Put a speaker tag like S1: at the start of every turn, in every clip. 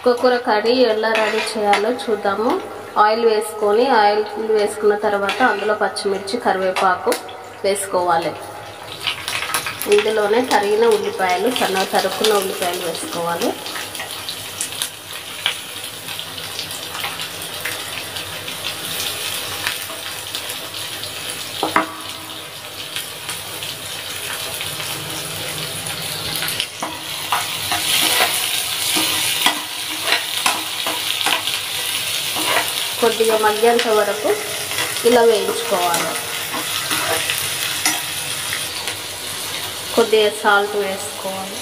S1: చుక్కకూర కర్రీ ఎలా రెడీ చేయాలో చూద్దాము. ఆయిల్ వేసుకున్న తర్వాత అందులో పచ్చిమిర్చి, కరివేపాకు వేసుకోవాలి. ఇందులోనే తరిగిన ఉల్లిపాయలు, సన్నగా తరుక్కున్న ఉల్లిపాయలు వేసుకోవాలి. కొద్దిగా మగ్గేంత వరకు ఇలా వేయించుకోవాలి. కొద్దిగా సాల్ట్ వేసుకోవాలి.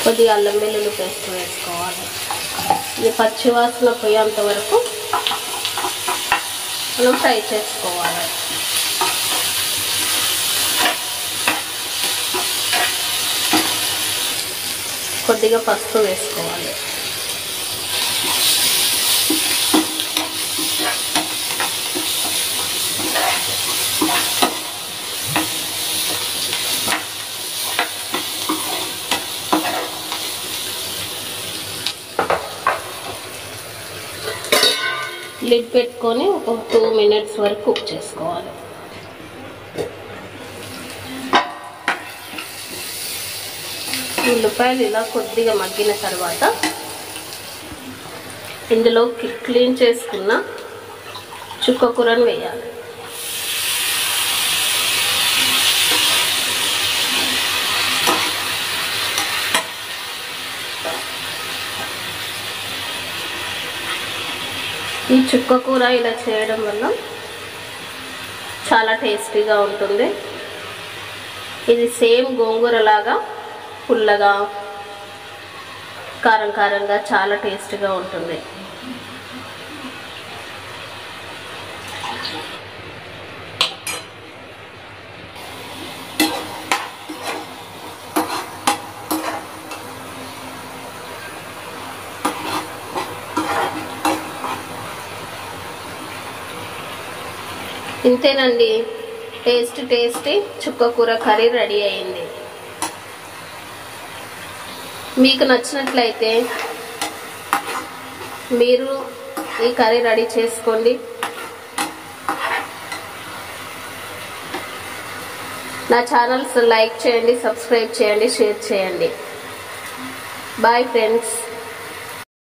S1: కొద్దిగా అల్లం వెల్లుల్లి పేస్ట్ వేసుకోవాలి. ఇది పచ్చివాసన పోయేంత వరకు మనం ఫ్రై చేసుకోవాలి. కొద్దిగా పసుపు వేసుకోవాలి. లిడ్ పెట్టుకొని ఒక 2 మినిట్స్ వరకు కుక్ చేసుకోవాలి. ఉల్లిపాయలు ఇలా కొద్దిగా మగ్గిన తర్వాత ఇందులో క్లీన్ చేసుకున్న చుక్కకూరను వేయాలి. ఈ చుక్కకూర ఇలా చేయడం వల్ల చాలా టేస్టీగా ఉంటుంది. ఇది సేమ్ గోంగూర లాగా పుల్లగా, కారం కారంగా చాలా టేస్టీగా ఉంటుంది. ఇంతేనండి, టేస్టీ చుక్కకూర కర్రీ రెడీ అయింది. మీకు నచ్చినట్లయితే మీరు ఈ కర్రీ రెడీ చేసుకోండి. నా ఛానల్స్ లైక్ చేయండి, సబ్స్క్రైబ్ చేయండి, షేర్ చేయండి. Bye friends.